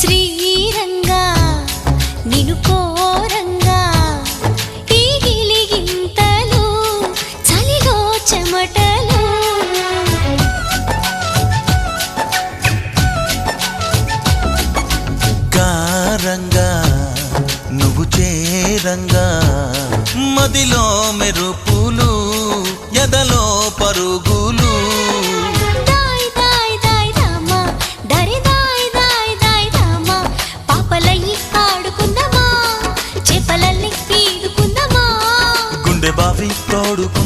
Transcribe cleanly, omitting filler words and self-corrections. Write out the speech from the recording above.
శ్రీరంగా నిను కోరంగా ఈ గిలిగింతలు చలిలో చెమటలు కారంగా నువ్వు చేరంగా మదిలో మెరుపులు ఎదలో పరుగులు దాయ్ దాయ్ దాయ్ రామా దరి దాయ్ దాయ్ దాయ్ రామా పాపలయ్యి ఆడుకుందామా చేపలల్లి ఈదుకుందామా గుండె బావి తోడుకు